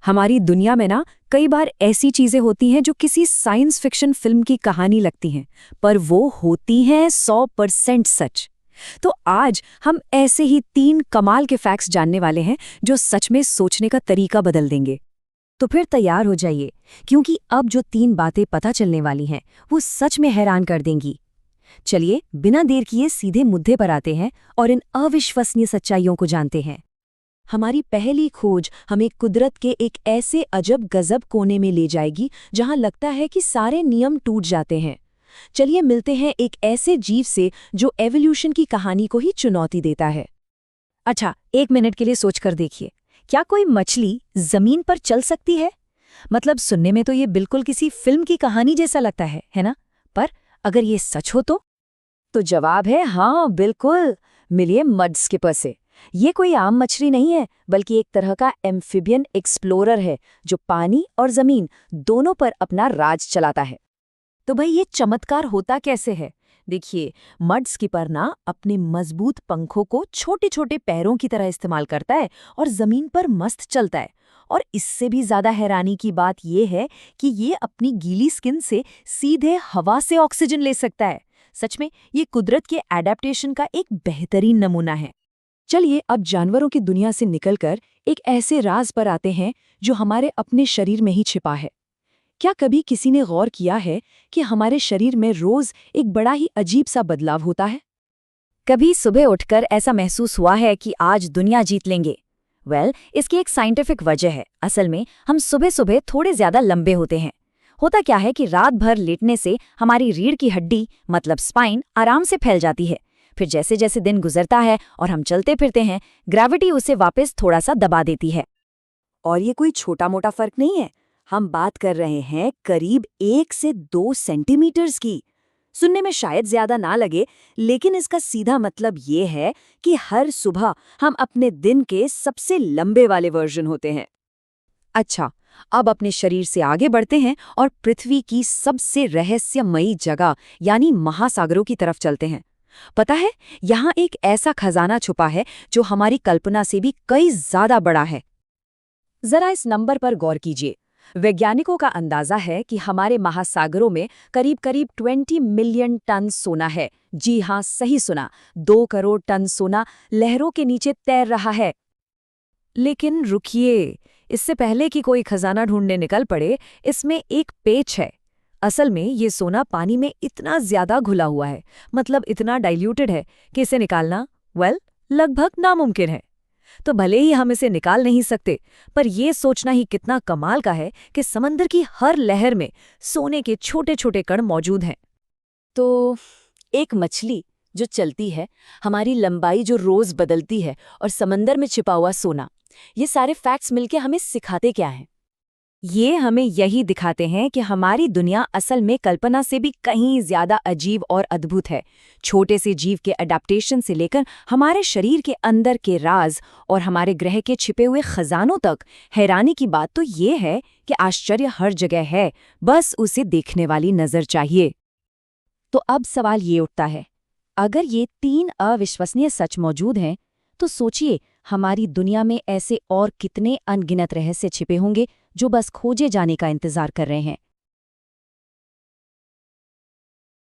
हमारी दुनिया में ना कई बार ऐसी चीजें होती हैं जो किसी साइंस फिक्शन फिल्म की कहानी लगती हैं, पर वो होती हैं 100% सच। तो आज हम ऐसे ही 3 कमाल के फैक्ट्स जानने वाले हैं जो सच में सोचने का तरीका बदल देंगे। तो फिर तैयार हो जाइए, क्योंकि अब जो 3 बातें पता चलने वाली हैं वो सच में हैरान कर देंगी। चलिए बिना देर किए सीधे मुद्दे पर आते हैं और इन अविश्वसनीय सच्चाइयों को जानते हैं। हमारी पहली खोज हमें कुदरत के एक ऐसे अजब गजब कोने में ले जाएगी जहां लगता है कि सारे नियम टूट जाते हैं। चलिए मिलते हैं एक ऐसे जीव से जो एवोल्यूशन की कहानी को ही चुनौती देता है। अच्छा, 1 मिनट के लिए सोचकर देखिए, क्या कोई मछली जमीन पर चल सकती है? मतलब सुनने में तो ये बिल्कुल किसी फिल्म की कहानी जैसा लगता है ना? पर अगर ये सच हो तो जवाब है हाँ, बिल्कुल। मिलिए मड स्किपर से। ये कोई आम मछली नहीं है, बल्कि एक तरह का एम्फिबियन एक्सप्लोरर है जो पानी और जमीन दोनों पर अपना राज चलाता है। तो भाई ये चमत्कार होता कैसे है? देखिए, मड स्किपर ना अपने मजबूत पंखों को छोटे छोटे पैरों की तरह इस्तेमाल करता है और जमीन पर मस्त चलता है। और इससे भी ज्यादा हैरानी की बात यह है कि ये अपनी गीली स्किन से सीधे हवा से ऑक्सीजन ले सकता है। सच में ये कुदरत के एडेप्टेशन का एक बेहतरीन नमूना है। चलिए अब जानवरों की दुनिया से निकलकर एक ऐसे राज पर आते हैं जो हमारे अपने शरीर में ही छिपा है। क्या कभी किसी ने गौर किया है कि हमारे शरीर में रोज एक बड़ा ही अजीब सा बदलाव होता है? कभी सुबह उठकर ऐसा महसूस हुआ है कि आज दुनिया जीत लेंगे? इसकी एक साइंटिफिक वजह है। असल में हम सुबह सुबह थोड़े ज्यादा लंबे होते हैं। होता क्या है कि रात भर लेटने से हमारी रीढ़ की हड्डी मतलब स्पाइन आराम से फैल जाती है। फिर जैसे जैसे दिन गुजरता है और हम चलते फिरते हैं, ग्रेविटी उसे वापस थोड़ा सा दबा देती है। और ये कोई छोटा मोटा फर्क नहीं है, हम बात कर रहे हैं करीब 1 से 2 सेंटीमीटर्स की। सुनने में शायद ज्यादा ना लगे, लेकिन इसका सीधा मतलब ये है कि हर सुबह हम अपने दिन के सबसे लंबे वाले वर्जन होते हैं। अच्छा, अब अपने शरीर से आगे बढ़ते हैं और पृथ्वी की सबसे रहस्यमयी जगह यानी महासागरों की तरफ चलते हैं। पता है, यहाँ एक ऐसा खजाना छुपा है जो हमारी कल्पना से भी कई ज्यादा बड़ा है। जरा इस नंबर पर गौर कीजिए। वैज्ञानिकों का अंदाजा है कि हमारे महासागरों में करीब करीब 20 मिलियन टन सोना है। जी हाँ, सही सुना, 2 करोड़ टन सोना लहरों के नीचे तैर रहा है। लेकिन रुकिए, इससे पहले कि कोई खजाना ढूंढने निकल पड़े, इसमें एक पेच है। असल में ये सोना पानी में इतना ज्यादा घुला हुआ है, मतलब इतना डाइल्यूटेड है कि इसे निकालना लगभग नामुमकिन है। तो भले ही हम इसे निकाल नहीं सकते, पर यह सोचना ही कितना कमाल का है कि समंदर की हर लहर में सोने के छोटे छोटे कण मौजूद हैं। तो एक मछली जो चलती है, हमारी लंबाई जो रोज बदलती है और समंदर में छिपा हुआ सोना, ये सारे फैक्ट्स मिलके हमें सिखाते क्या हैं? ये हमें यही दिखाते हैं कि हमारी दुनिया असल में कल्पना से भी कहीं ज्यादा अजीब और अद्भुत है। छोटे से जीव के अडेप्टेशन से लेकर हमारे शरीर के अंदर के राज और हमारे ग्रह के छिपे हुए खजानों तक, हैरानी की बात तो ये है कि आश्चर्य हर जगह है, बस उसे देखने वाली नजर चाहिए। तो अब सवाल ये उठता है, अगर ये 3 अविश्वसनीय सच मौजूद हैं, तो सोचिए हमारी दुनिया में ऐसे और कितने अनगिनत रहस्य छिपे होंगे जो बस खोजे जाने का इंतजार कर रहे हैं।